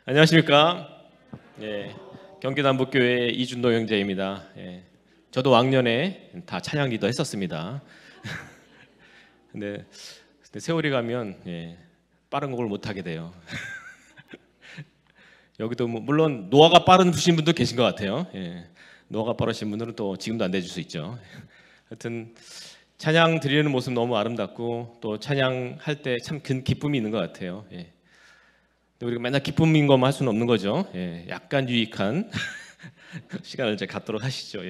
안녕하십니까? 예, 경기남북교회 이준도 형제입니다. 예, 저도 왕년에 다 찬양기도 했었습니다. 근데 세월이 가면 빠른 곡을 못 하게 돼요. 여기도 물론 노화가 빠르신 분도 계신 것 같아요. 노화가 빠르신 분들은 또 지금도 안 돼줄 수 있죠. 하여튼 찬양 드리는 모습 너무 아름답고 또 찬양할 때 참 큰 기쁨이 있는 것 같아요. 우리가 맨날 기쁨인 것만 할 수는 없는 거죠. 약간 유익한 시간을 이제 갖도록 하시죠.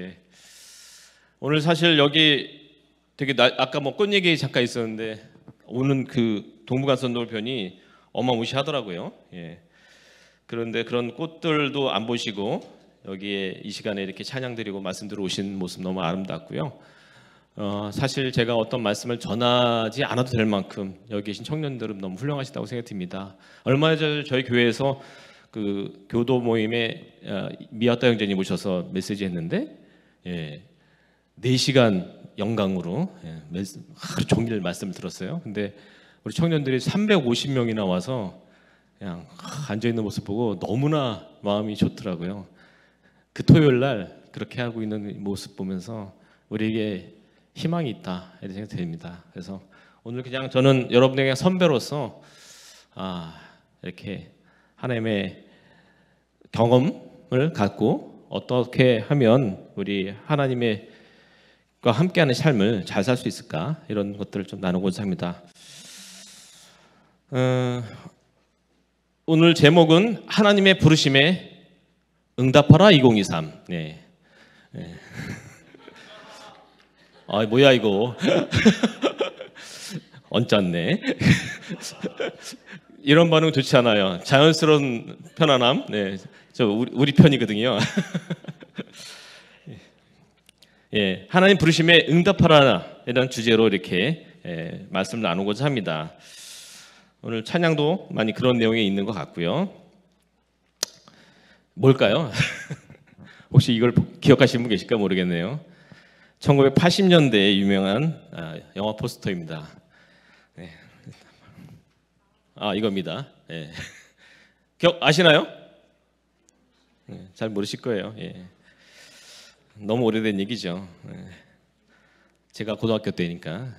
오늘 사실 여기 되게 아까 뭐 꽃 얘기 잠깐 있었는데 오는 그 동부간선도로 편이 어마무시하더라고요. 그런데 그런 꽃들도 안 보시고 여기에 이 시간에 이렇게 찬양 드리고 말씀 들어오신 모습 너무 아름답고요. 사실 제가 어떤 말씀을 전하지 않아도 될 만큼 여기 계신 청년들은 너무 훌륭하시다고 생각됩니다. 얼마 전에 저희 교회에서 그 교도 모임에 미아따 형제님 오셔서 메시지 했는데 4시간 영광으로 하루 종일 말씀을 들었어요. 근데 우리 청년들이 350명이나 와서 그냥 앉아있는 모습 보고 너무나 마음이 좋더라고요. 그 토요일 날 그렇게 하고 있는 모습 보면서 우리에게 희망이 있다 이렇게 생각이 듭니다. 그래서 오늘 그냥 저는 여러분에게 선배로서 이렇게 하나님의 경험을 갖고 어떻게 하면 우리 하나님과 함께하는 삶을 잘 살 수 있을까 이런 것들을 좀 나누고자 합니다. 오늘 제목은 하나님의 부르심에 응답하라 2023. 뭐야 이거 언짢네. 이런 반응 좋지 않아요. 자연스러운 편안함. 저 우리 편이거든요. 하나님 부르심에 응답하라 이런 주제로 이렇게 말씀을 나누고자 합니다. 오늘 찬양도 많이 그런 내용이 있는 것 같고요. 뭘까요? 혹시 이걸 기억하시는 분 계실까 모르겠네요. 1980년대에 유명한 영화 포스터입니다. 이겁니다. 기억 아시나요? 잘 모르실 거예요. 너무 오래된 얘기죠. 제가 고등학교 때니까.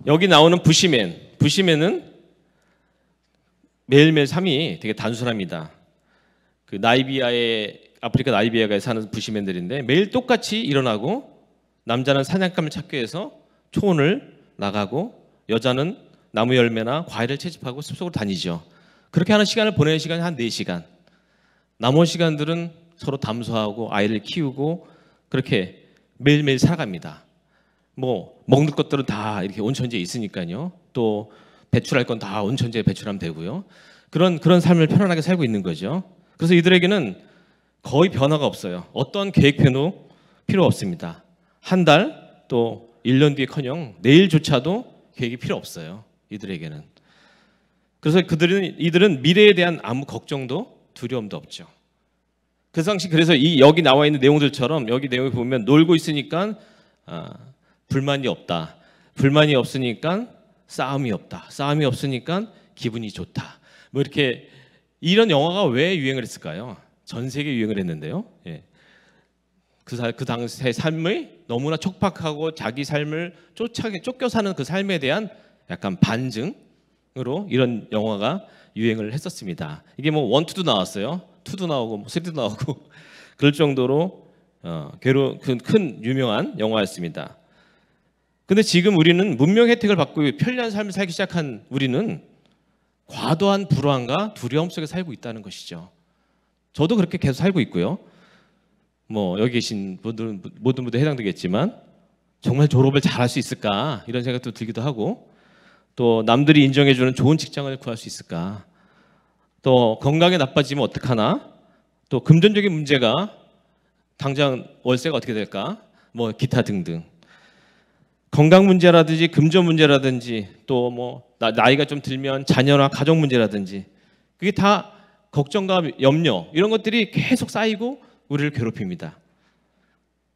여기 나오는 부시맨은 매일매일 삶이 되게 단순합니다. 아프리카 나이비아가에 사는 부시맨들인데 매일 똑같이 일어나고 남자는 사냥감을 찾기 위해서 초원을 나가고 여자는 나무 열매나 과일을 채집하고 숲속으로 다니죠. 그렇게 하는 시간을 보내는 시간이 한 4시간. 남은 시간들은 서로 담소하고 아이를 키우고 그렇게 매일매일 살아갑니다. 먹는 것들은 다 이렇게 온천지에 있으니까요. 또 배출할 건 다 온천지에 배출하면 되고요. 그런 삶을 편안하게 살고 있는 거죠. 그래서 이들에게는 거의 변화가 없어요. 어떤 계획표도 필요 없습니다. 한 달 또 1년 뒤에커녕 내일조차도 계획이 필요 없어요. 이들에게는. 그래서 이들은 미래에 대한 아무 걱정도 두려움도 없죠. 그 당시 그래서 여기 나와 있는 내용들처럼 여기 내용을 보면 놀고 있으니까 불만이 없다. 불만이 없으니까 싸움이 없다. 싸움이 없으니까 기분이 좋다. 이렇게 이런 영화가 왜 유행을 했을까요? 전 세계 유행을 했는데요. 그 당시의 삶의 너무나 촉박하고 자기 삶을 쫓겨 사는 그 삶에 대한 약간 반증으로 이런 영화가 유행을 했었습니다. 이게 1, 2도 나왔어요. 2도 나오고 3도 나오고 그럴 정도로 큰 유명한 영화였습니다. 근데 지금 우리는 문명 혜택을 받고 편리한 삶을 살기 시작한 우리는 과도한 불안과 두려움 속에 살고 있다는 것이죠. 저도 그렇게 계속 살고 있고요. 여기 계신 분들은 모든 분들 해당되겠지만 정말 졸업을 잘할 수 있을까 이런 생각도 들기도 하고 또 남들이 인정해주는 좋은 직장을 구할 수 있을까 또 건강이 나빠지면 어떡하나 또 금전적인 문제가 당장 월세가 어떻게 될까 기타 등등 건강 문제라든지 금전 문제라든지 또 나이가 좀 들면 자녀나 가족 문제라든지 그게 다 걱정과 염려 이런 것들이 계속 쌓이고 우리를 괴롭힙니다.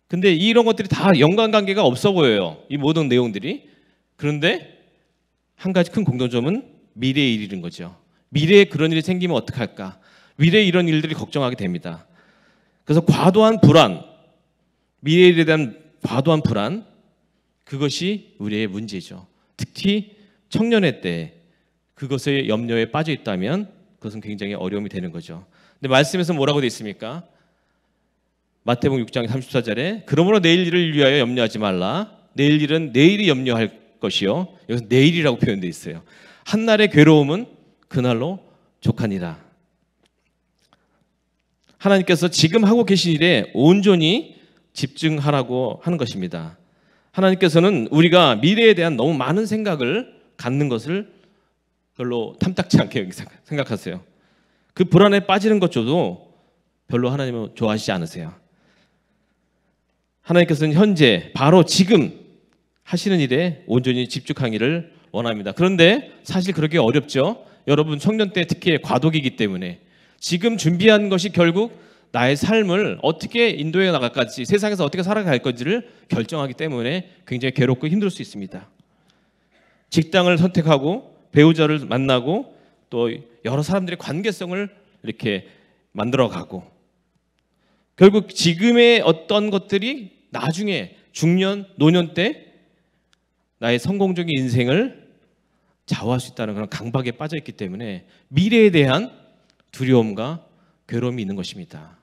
근데 이런 것들이 다 연관관계가 없어 보여요. 이 모든 내용들이. 그런데 한 가지 큰 공통점은 미래의 일인 거죠. 미래에 그런 일이 생기면 어떡할까? 미래에 이런 일들이 걱정하게 됩니다. 그래서 과도한 불안, 미래에 일에 대한 과도한 불안, 그것이 우리의 문제죠. 특히 청년의 때 그것의 염려에 빠져 있다면 그것은 굉장히 어려움이 되는 거죠. 근데 말씀에서 뭐라고 되어 있습니까? 마태복음 6장 34절에 그러므로 내일 일을 위하여 염려하지 말라. 내일 일은 내일이 염려할 것이요. 여기서 내일이라고 표현되어 있어요. 한날의 괴로움은 그날로 족하니라. 하나님께서 지금 하고 계신 일에 온전히 집중하라고 하는 것입니다. 하나님께서는 우리가 미래에 대한 너무 많은 생각을 갖는 것을 별로 탐탁지 않게 생각하세요. 그 불안에 빠지는 것조도 별로 하나님은 좋아하시지 않으세요. 하나님께서는 현재 바로 지금 하시는 일에 온전히 집중하기를 원합니다. 그런데 사실 그렇게 어렵죠. 여러분 청년 때 특히 과도기이기 때문에 지금 준비한 것이 결국 나의 삶을 어떻게 인도해 나갈지, 세상에서 어떻게 살아갈 건지를 결정하기 때문에 굉장히 괴롭고 힘들 수 있습니다. 직장을 선택하고 배우자를 만나고 또 여러 사람들의 관계성을 이렇게 만들어가고 결국 지금의 어떤 것들이 나중에 중년, 노년 때 나의 성공적인 인생을 좌우할 수 있다는 그런 강박에 빠져 있기 때문에 미래에 대한 두려움과 괴로움이 있는 것입니다.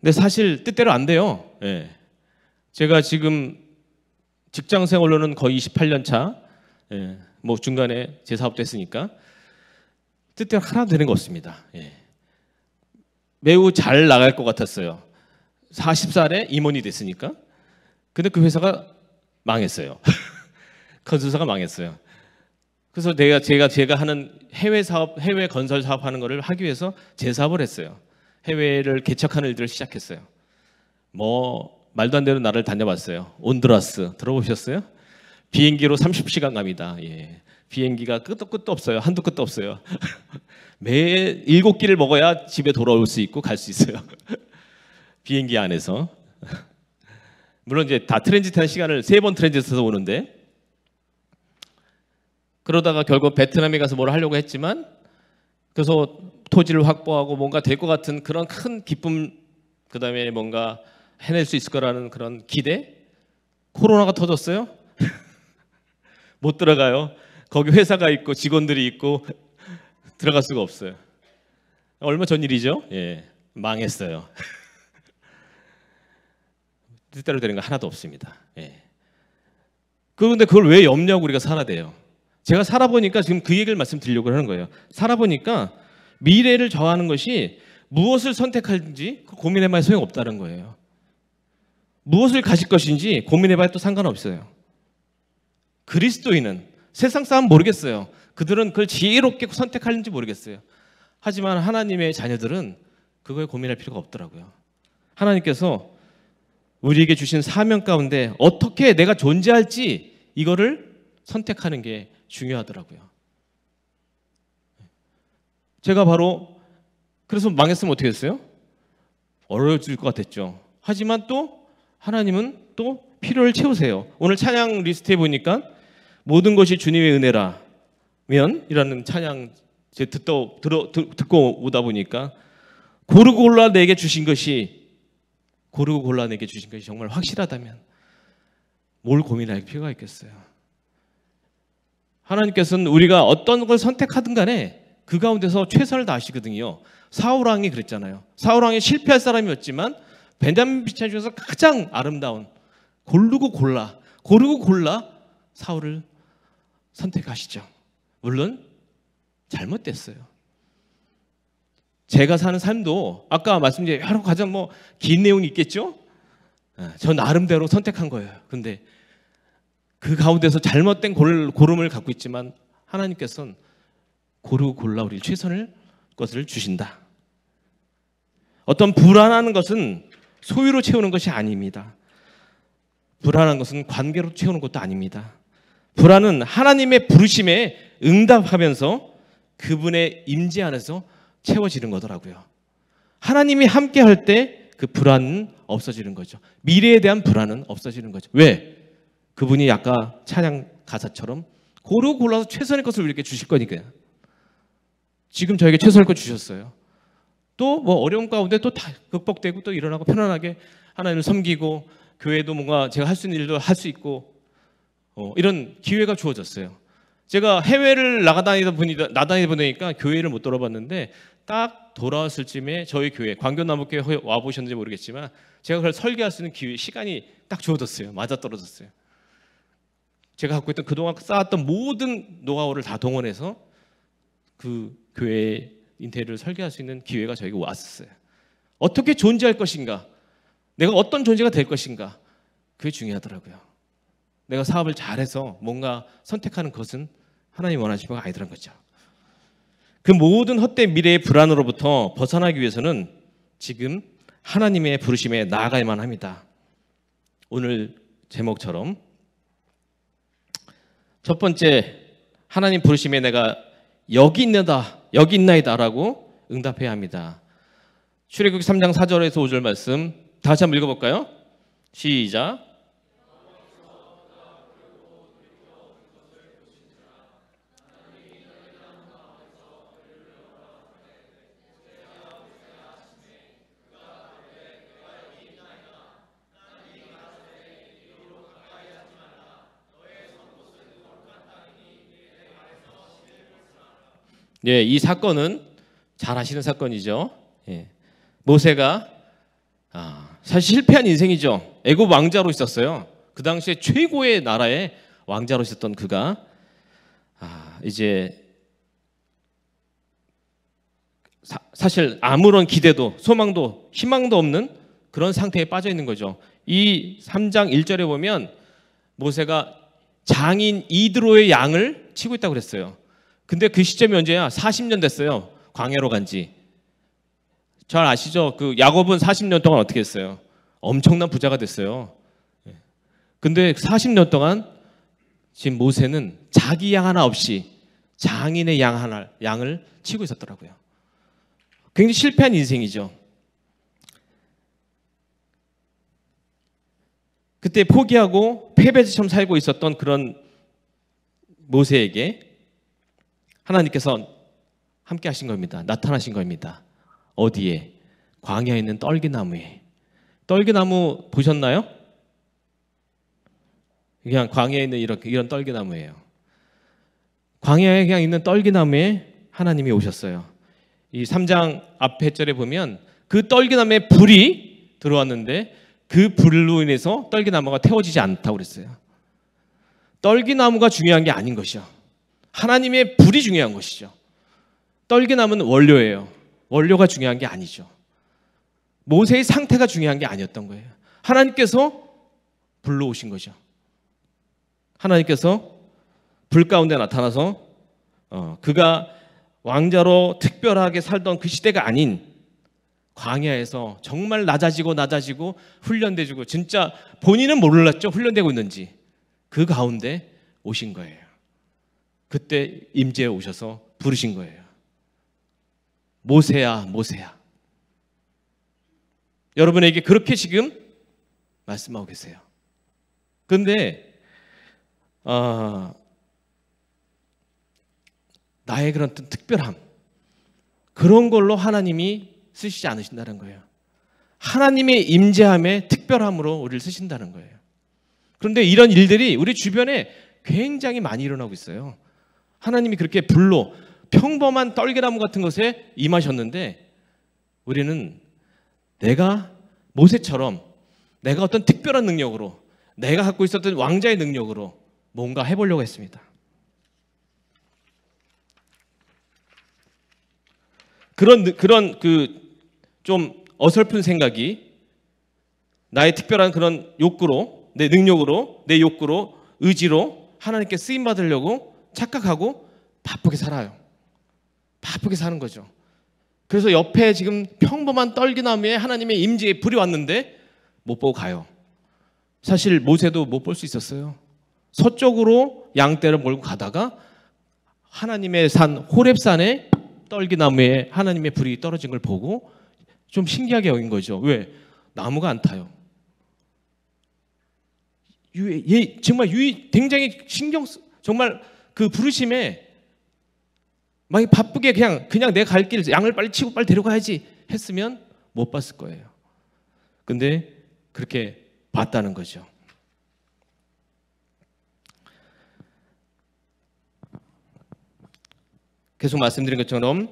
근데 사실 뜻대로 안 돼요. 예. 제가 지금 직장 생활로는 거의 28년 차, 예. 뭐 중간에 제 사업도 했으니까 뜻대로 하나도 되는 거 없습니다. 예. 매우 잘 나갈 것 같았어요. 40살에 임원이 됐으니까. 근데 그 회사가 망했어요. 건설사가 망했어요. 그래서 제가 하는 해외 사업, 해외 건설 사업 하는 거를 하기 위해서 재사업을 했어요. 해외를 개척하는 일들을 시작했어요. 뭐 말도 안 되는 나라를 다녀봤어요. 온두라스 들어보셨어요? 비행기로 30시간 갑니다. 예. 비행기가 끝도 없어요. 한도 끝도 없어요. 매 7끼를 먹어야 집에 돌아올 수 있고 갈 수 있어요. 비행기 안에서. 물론 이제 다 트랜지트하는 시간을 3번 트랜지트해서 오는데 그러다가 결국 베트남에 가서 뭘 하려고 했지만 그래서 토지를 확보하고 뭔가 될 것 같은 그런 큰 기쁨, 그다음에 뭔가 해낼 수 있을 거라는 그런 기대, 코로나가 터졌어요. 못 들어가요. 거기 회사가 있고 직원들이 있고 들어갈 수가 없어요. 얼마 전 일이죠. 예, 망했어요. 뜻대로 되는 거 하나도 없습니다. 예. 그런데 그걸 왜 염려하고 우리가 살아야 돼요? 제가 살아보니까 지금 그 얘기를 말씀드리려고 하는 거예요. 살아보니까 미래를 정하는 것이 무엇을 선택할지 고민해봐야 소용없다는 거예요. 무엇을 가질 것인지 고민해봐야 또 상관없어요. 그리스도인은 세상 사람 모르겠어요. 그들은 그걸 지혜롭게 선택하는지 모르겠어요. 하지만 하나님의 자녀들은 그거에 고민할 필요가 없더라고요. 하나님께서 우리에게 주신 사명 가운데 어떻게 내가 존재할지 이거를 선택하는 게 중요하더라고요. 제가 바로 그래서 망했으면 어떻게 했어요? 어려워질 것 같았죠. 하지만 또 하나님은 또 필요를 채우세요. 오늘 찬양 리스트에 보니까 모든 것이 주님의 은혜라면 이라는 찬양 제가 듣고 오다 보니까 고르고 골라 내게 주신 것이 정말 확실하다면 뭘 고민할 필요가 있겠어요. 하나님께서는 우리가 어떤 걸 선택하든 간에 그 가운데서 최선을 다하시거든요. 사울왕이 그랬잖아요. 사울왕이 실패할 사람이었지만 베냐민 지파 중에서 가장 아름다운 고르고 골라 사울을 선택하시죠. 물론 잘못됐어요. 제가 사는 삶도 아까 말씀드린 여러 가장 긴 내용이 있겠죠. 전 나름대로 선택한 거예요. 근데 그 가운데서 잘못된 고름을 갖고 있지만 하나님께서는 고르고 골라 우리 최선을 것을 주신다. 어떤 불안한 것은 소유로 채우는 것이 아닙니다. 불안한 것은 관계로 채우는 것도 아닙니다. 불안은 하나님의 부르심에 응답하면서 그분의 임재 안에서 채워지는 거더라고요. 하나님이 함께 할 때 그 불안은 없어지는 거죠. 미래에 대한 불안은 없어지는 거죠. 왜? 그분이 아까 찬양 가사처럼 고르고 골라서 최선의 것을 우리에게 주실 거니까요. 지금 저에게 최선의 것 주셨어요. 또 뭐 어려운 가운데 또 다 극복되고 또 일어나고 편안하게 하나님을 섬기고 교회도 뭔가 제가 할 수 있는 일도 할 수 있고 이런 기회가 주어졌어요. 제가 해외를 나다니다 보니까 교회를 못 돌아봤는데 딱 돌아왔을 쯤에 저희 교회 광교나무교회 와보셨는지 모르겠지만 제가 그걸 설계할 수 있는 기회 시간이 딱 주어졌어요. 맞아떨어졌어요. 제가 갖고 있던 그동안 쌓았던 모든 노하우를 다 동원해서 그 교회 인테리어를 설계할 수 있는 기회가 저에게 왔었어요. 어떻게 존재할 것인가, 내가 어떤 존재가 될 것인가, 그게 중요하더라고요. 내가 사업을 잘해서 뭔가 선택하는 것은 하나님 원하시는 바가 아니더란 거죠. 그 모든 헛된 미래의 불안으로부터 벗어나기 위해서는 지금 하나님의 부르심에 나아가야만 합니다. 오늘 제목처럼 첫 번째, 하나님 부르심에 내가 여기 있나이다 라고 응답해야 합니다. 출애굽기 3장 4절에서 5절 말씀 다시 한번 읽어볼까요? 시작. 예, 이 사건은 잘 아시는 사건이죠. 예. 모세가 사실 실패한 인생이죠. 애굽 왕자로 있었어요. 그 당시에 최고의 나라의 왕자로 있었던 그가 이제 사실 아무런 기대도 소망도 희망도 없는 그런 상태에 빠져 있는 거죠. 이 3장 1절에 보면 모세가 장인 이드로의 양을 치고 있다고 그랬어요. 근데 그 시점이 언제야? 40년 됐어요. 광야로 간지. 잘 아시죠? 그 야곱은 40년 동안 어떻게 했어요? 엄청난 부자가 됐어요. 근데 40년 동안 지금 모세는 자기 양 하나 없이 장인의 양을 치고 있었더라고요. 굉장히 실패한 인생이죠. 그때 포기하고 패배처럼 살고 있었던 그런 모세에게 하나님께서 함께 하신 겁니다. 나타나신 겁니다. 어디에? 광야에 있는 떨기나무에. 떨기나무 보셨나요? 그냥 광야에 있는 이런 떨기나무예요. 광야에 그냥 있는 떨기나무에 하나님이 오셨어요. 이 3장 앞에 절에 보면 그 떨기나무에 불이 들어왔는데 그 불로 인해서 떨기나무가 태워지지 않다고 그랬어요. 떨기나무가 중요한 게 아닌 것이요. 하나님의 불이 중요한 것이죠. 떨기나무는 원료예요. 원료가 중요한 게 아니죠. 모세의 상태가 중요한 게 아니었던 거예요. 하나님께서 불러 오신 거죠. 하나님께서 불 가운데 나타나서 그가 왕자로 특별하게 살던 그 시대가 아닌 광야에서 정말 낮아지고 훈련돼지고 진짜 본인은 몰랐죠. 훈련되고 있는지. 그 가운데 오신 거예요. 그때 임재에 오셔서 부르신 거예요. 모세야, 모세야. 여러분에게 그렇게 지금 말씀하고 계세요. 그런데 나의 그런 특별함, 그런 걸로 하나님이 쓰시지 않으신다는 거예요. 하나님의 임재함의 특별함으로 우리를 쓰신다는 거예요. 그런데 이런 일들이 우리 주변에 굉장히 많이 일어나고 있어요. 하나님이 그렇게 불로 평범한 떨기나무 같은 것에 임하셨는데 우리는 내가 모세처럼 내가 어떤 특별한 능력으로 내가 갖고 있었던 왕자의 능력으로 뭔가 해보려고 했습니다. 그런 그 좀 어설픈 생각이 나의 특별한 그런 욕구로, 내 능력으로, 내 욕구로, 의지로 하나님께 쓰임 받으려고 착각하고 바쁘게 살아요. 바쁘게 사는 거죠. 그래서 옆에 지금 평범한 떨기나무에 하나님의 임재의 불이 왔는데 못 보고 가요. 사실 모세도 못 볼 수 있었어요. 서쪽으로 양떼를 몰고 가다가 하나님의 산 호렙산에 떨기나무에 하나님의 불이 떨어진 걸 보고 좀 신기하게 여긴 거죠. 왜? 나무가 안 타요. 정말 굉장히 정말 그 부르심에 막 바쁘게 그냥 내 갈 길 양을 빨리 치고 빨리 데려가야지 했으면 못 봤을 거예요. 근데 그렇게 봤다는 거죠. 계속 말씀드린 것처럼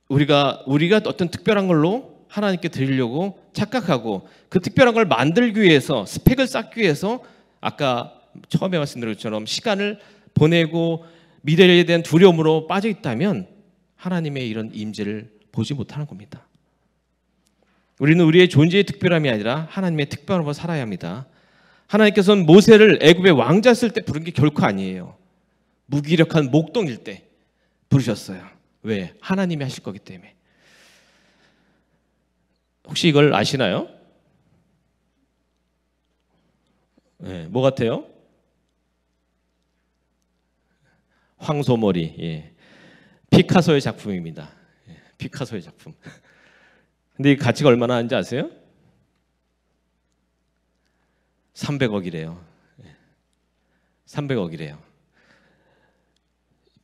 우리가 어떤 특별한 걸로 하나님께 드리려고 착각하고 그 특별한 걸 만들기 위해서 스펙을 쌓기 위해서 아까 처음에 말씀드린 것처럼 시간을 보내고 미래에 대한 두려움으로 빠져 있다면 하나님의 이런 임재를 보지 못하는 겁니다. 우리는 우리의 존재의 특별함이 아니라 하나님의 특별함으로 살아야 합니다. 하나님께서는 모세를 애굽의 왕자였을 때 부른 게 결코 아니에요. 무기력한 목동일 때 부르셨어요. 왜? 하나님이 하실 거기 때문에. 혹시 이걸 아시나요? 네, 뭐 같아요? 황소머리. 예. 피카소의 작품입니다. 예, 피카소의 작품. 근데 이 가치가 얼마나 하는지 아세요? 300억이래요. 300억이래요.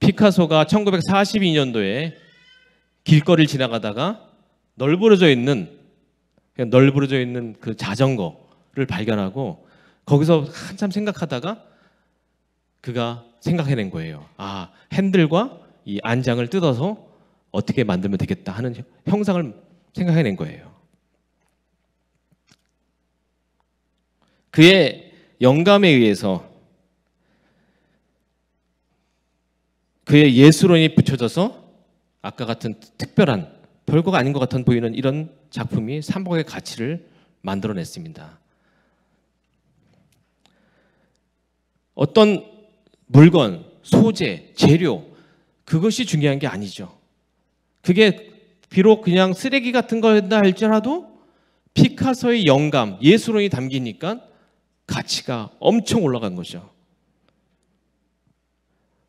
피카소가 1942년도에 길거리를 지나가다가 널브러져 있는 그 자전거를 발견하고 거기서 한참 생각하다가 그가 생각해낸 거예요. 아, 핸들과 이 안장을 뜯어서 어떻게 만들면 되겠다 하는 형상을 생각해낸 거예요. 그의 영감에 의해서 그의 예술원이 붙여져서 아까 같은 특별한 별거가 아닌 것 같아 보이는 이런 작품이 3억의 가치를 만들어냈습니다. 어떤 물건, 소재, 재료 그것이 중요한 게 아니죠. 그게 비록 그냥 쓰레기 같은 거다 할지라도 피카소의 영감, 예술원이 담기니까 가치가 엄청 올라간 거죠.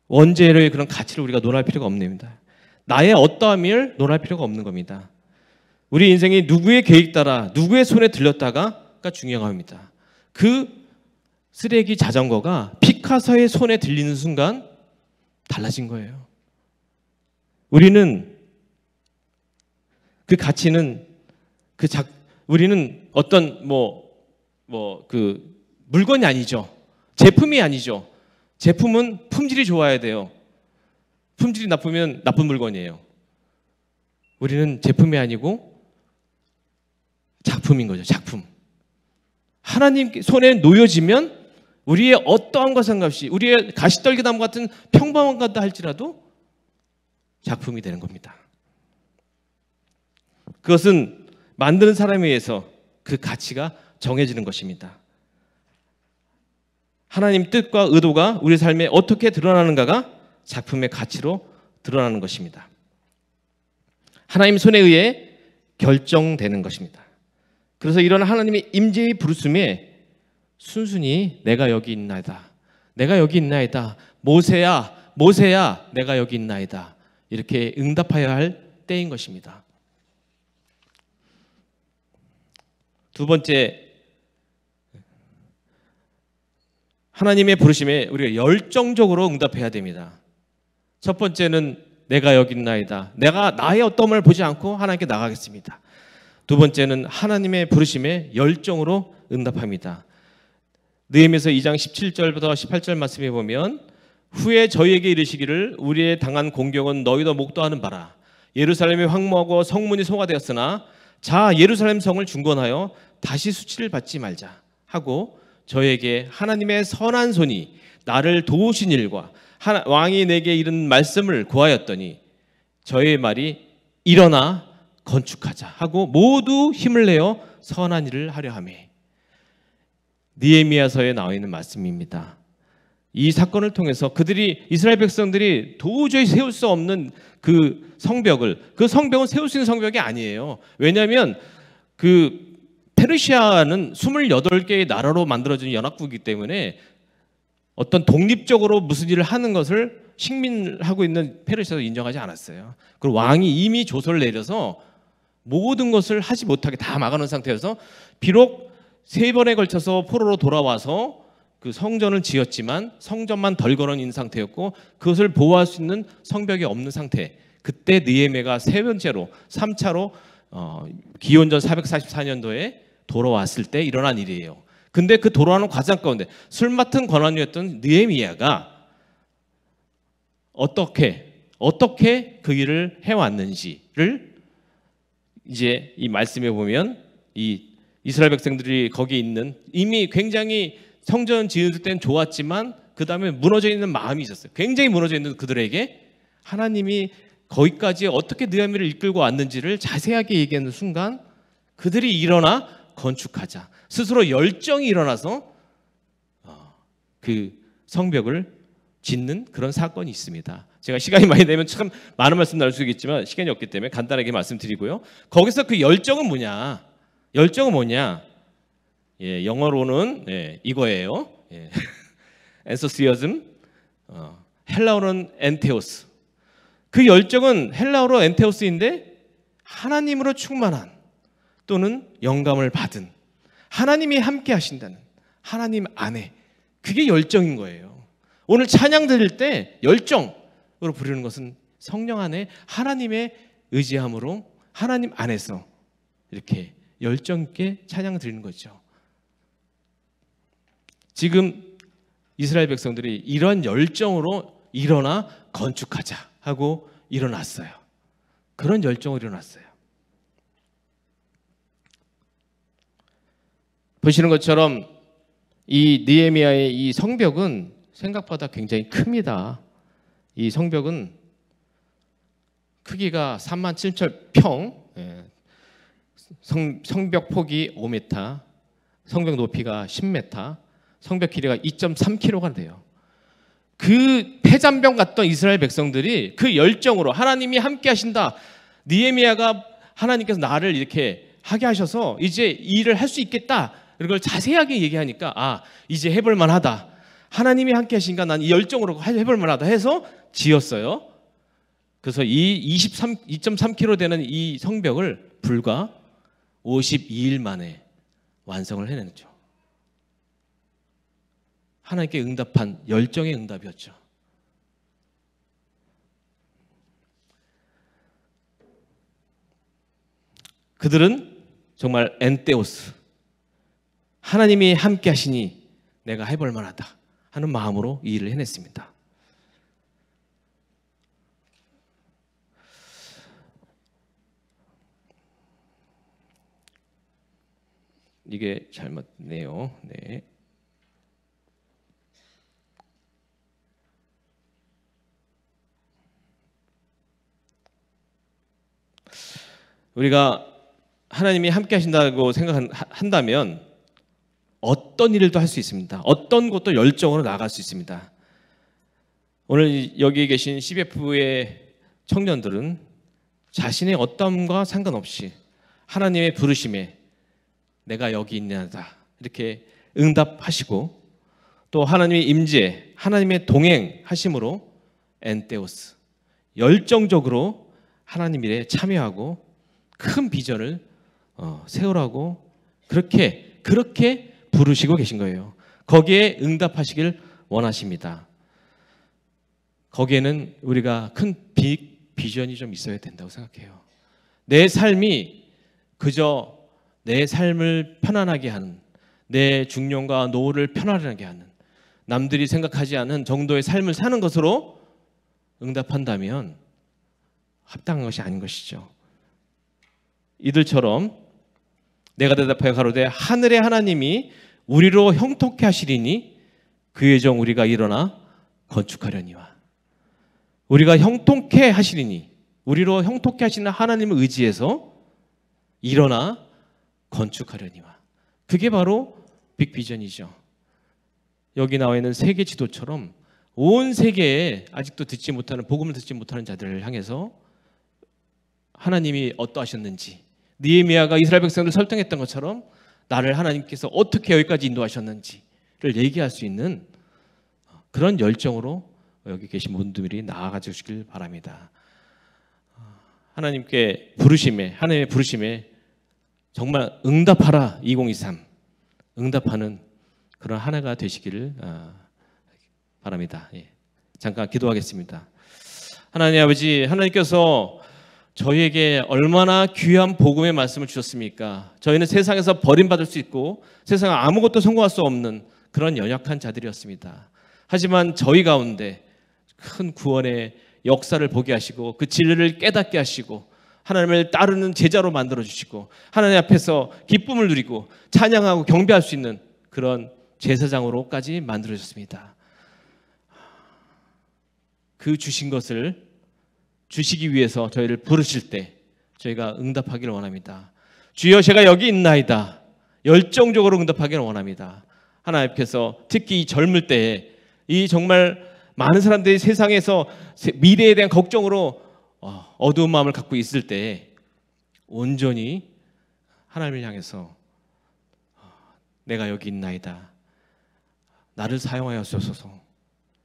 원재료의 그런 가치를 우리가 논할 필요가 없습니다. 나의 어떠함을 논할 필요가 없는 겁니다. 우리 인생이 누구의 계획 따라 누구의 손에 들렸다가가 중요합니다. 그 쓰레기 자전거가 피카소의 손에 들리는 순간 달라진 거예요. 우리는 그 가치는 우리는 어떤 그 물건이 아니죠. 제품이 아니죠. 제품은 품질이 좋아야 돼요. 품질이 나쁘면 나쁜 물건이에요. 우리는 제품이 아니고 작품인 거죠. 작품. 하나님 손에 놓여지면 우리의 어떠한 것 상관없이 우리의 가시떨기나무 같은 평범한 것다 할지라도 작품이 되는 겁니다. 그것은 만드는 사람에 의해서 그 가치가 정해지는 것입니다. 하나님 뜻과 의도가 우리 삶에 어떻게 드러나는가가 작품의 가치로 드러나는 것입니다. 하나님 손에 의해 결정되는 것입니다. 그래서 이런 하나님의 임재의 부르심에 순순히 내가 여기 있나이다. 내가 여기 있나이다. 모세야, 모세야, 내가 여기 있나이다. 이렇게 응답하여야 할 때인 것입니다. 두 번째, 하나님의 부르심에 우리가 열정적으로 응답해야 됩니다. 첫 번째는 내가 여기 있나이다. 내가 나의 어떠함을 보지 않고 하나님께 나가겠습니다. 두 번째는 하나님의 부르심에 열정으로 응답합니다. 느헤미야서 2장 17절부터 18절 말씀에 보면 후에 저희에게 이르시기를 우리의 당한 공격은 너희도 목도하는 바라. 예루살렘이 황무하고 성문이 소가되었으나 자 예루살렘 성을 중건하여 다시 수치를 받지 말자 하고 저에게 하나님의 선한 손이 나를 도우신 일과 왕이 내게 이른 말씀을 구하였더니 저의 말이 일어나 건축하자 하고 모두 힘을 내어 선한 일을 하려 하매. 느헤미야서에 나와 있는 말씀입니다. 이 사건을 통해서 이스라엘 백성들이 도저히 세울 수 없는 그 성벽은 세울 수 있는 성벽이 아니에요. 왜냐하면 그 페르시아는 28개의 나라로 만들어진 연합국이기 때문에 어떤 독립적으로 무슨 일을 하는 것을 식민하고 있는 페르시아도 인정하지 않았어요. 그리고 왕이 이미 조서를 내려서 모든 것을 하지 못하게 다 막아놓은 상태여서 비록 3번에 걸쳐서 포로로 돌아와서 그 성전을 지었지만 성전만 덜걸어 있는 상태였고 그것을 보호할 수 있는 성벽이 없는 상태. 그때 느헤미야가 세 번째로 3차로 기원전 444년도에 돌아왔을 때 일어난 일이에요. 근데 그 돌아오는 과정 가운데 술 맡은 권한이었던 느헤미야가 어떻게 그 일을 해왔는지를 이제 이 말씀에 보면 이 이스라엘 백성들이 거기 있는 이미 굉장히 성전 지을 때는 좋았지만 그 다음에 무너져 있는 마음이 있었어요. 굉장히 무너져 있는 그들에게 하나님이 거기까지 어떻게 느헤미야를 이끌고 왔는지를 자세하게 얘기하는 순간 그들이 일어나 건축하자. 스스로 열정이 일어나서 그 성벽을 짓는 그런 사건이 있습니다. 제가 시간이 많이 되면 참 많은 말씀 나눌 수 있겠지만 시간이 없기 때문에 간단하게 말씀드리고요. 거기서 그 열정은 뭐냐? 열정은 뭐냐? 예, 영어로는 이거예요. 예. 엔소시어즘, 헬라어로는 엔테오스. 그 열정은 헬라어로 엔테오스인데 하나님으로 충만한 또는 영감을 받은 하나님이 함께 하신다는 하나님 안에 그게 열정인 거예요. 오늘 찬양 드릴 때 열정으로 부르는 것은 성령 안에 하나님의 의지함으로 하나님 안에서 이렇게 열정 있게 찬양 드리는 거죠. 지금 이스라엘 백성들이 이런 열정으로 일어나 건축하자 하고 일어났어요. 그런 열정으로 일어났어요. 보시는 것처럼 이 느헤미야의 이 성벽은 생각보다 굉장히 큽니다. 이 성벽은 크기가 37,000평, 성벽 폭이 5m, 성벽 높이가 10m, 성벽 길이가 2.3km가 돼요. 그 패잔병 같던 이스라엘 백성들이 그 열정으로 하나님이 함께 하신다. 느헤미야가 하나님께서 나를 이렇게 하게 하셔서 이제 이 일을 할 수 있겠다. 이걸 자세하게 얘기하니까 이제 해볼 만하다. 하나님이 함께 하시니까 난 이 열정으로 해볼 만하다 해서 지었어요. 그래서 이 2.3km 되는 이 성벽을 불과 52일 만에 완성을 해냈죠. 하나님께 응답한 열정의 응답이었죠. 그들은 정말 엔테오스, 하나님이 함께 하시니 내가 해볼 만하다 하는 마음으로 이 일을 해냈습니다. 이게 잘못네요. 네. 우리가 하나님이 함께 하신다고 생각한다면 어떤 일도 할 수 있습니다. 어떤 것도 열정으로 나아갈 수 있습니다. 오늘 여기 계신 CBF의 청년들은 자신의 어떠함과 상관없이 하나님의 부르심에 내가 여기 있냐다 이렇게 응답하시고 또 하나님의 임재, 하나님의 동행하심으로 엔테오스, 열정적으로 하나님 일에 참여하고 큰 비전을 세우라고 그렇게 부르시고 계신 거예요. 거기에 응답하시길 원하십니다. 거기에는 우리가 큰 비전이 좀 있어야 된다고 생각해요. 내 삶이 그저 내 삶을 편안하게 하는, 내 중년과 노후를 편안하게 하는, 남들이 생각하지 않은 정도의 삶을 사는 것으로 응답한다면 합당한 것이 아닌 것이죠. 이들처럼 내가 대답하여 가로되 하늘의 하나님이 우리로 형통케 하시리니 그의 종 우리가 일어나 건축하려니와. 우리가 형통케 하시리니, 우리로 형통케 하시는 하나님을 의지해서 일어나 건축하려니와. 그게 바로 빅비전이죠. 여기 나와 있는 세계 지도처럼 온 세계에 아직도 듣지 못하는, 복음을 듣지 못하는 자들을 향해서 하나님이 어떠하셨는지, 느헤미야가 이스라엘 백성을 설득했던 것처럼 나를 하나님께서 어떻게 여기까지 인도하셨는지를 얘기할 수 있는 그런 열정으로 여기 계신 분들이 나아가 주시길 바랍니다. 하나님께 부르심에, 하나님의 부르심에 정말 응답하라 2023, 응답하는 그런 한 해가 되시기를 바랍니다. 예. 잠깐 기도하겠습니다. 하나님 아버지, 하나님께서 저희에게 얼마나 귀한 복음의 말씀을 주셨습니까? 저희는 세상에서 버림받을 수 있고 세상에 아무것도 성공할 수 없는 그런 연약한 자들이었습니다. 하지만 저희 가운데 큰 구원의 역사를 보게 하시고 그 진리를 깨닫게 하시고 하나님을 따르는 제자로 만들어 주시고 하나님 앞에서 기쁨을 누리고 찬양하고 경배할 수 있는 그런 제사장으로까지 만들어 주셨습니다. 그 주신 것을 주시기 위해서 저희를 부르실 때 저희가 응답하기를 원합니다. 주여, 제가 여기 있나이다. 열정적으로 응답하기를 원합니다. 하나님께서 특히 이 젊을 때에 이 정말 많은 사람들이 세상에서 미래에 대한 걱정으로 어두운 마음을 갖고 있을 때에 온전히 하나님을 향해서 내가 여기 있나이다. 나를 사용하여 주소서.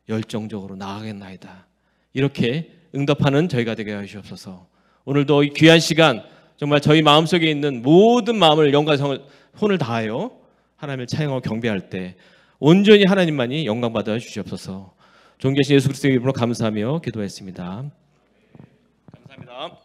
열정적으로 나아가겠나이다. 이렇게 응답하는 저희가 되게 하시옵소서. 오늘도 이 귀한 시간 정말 저희 마음속에 있는 모든 마음을 영광성을 혼을 다하여 하나님을 찬양하고 경배할 때 온전히 하나님만이 영광 받아 주시옵소서. 존귀하신 예수 그리스도의 이름으로 감사하며 기도했습니다. 감사합니다.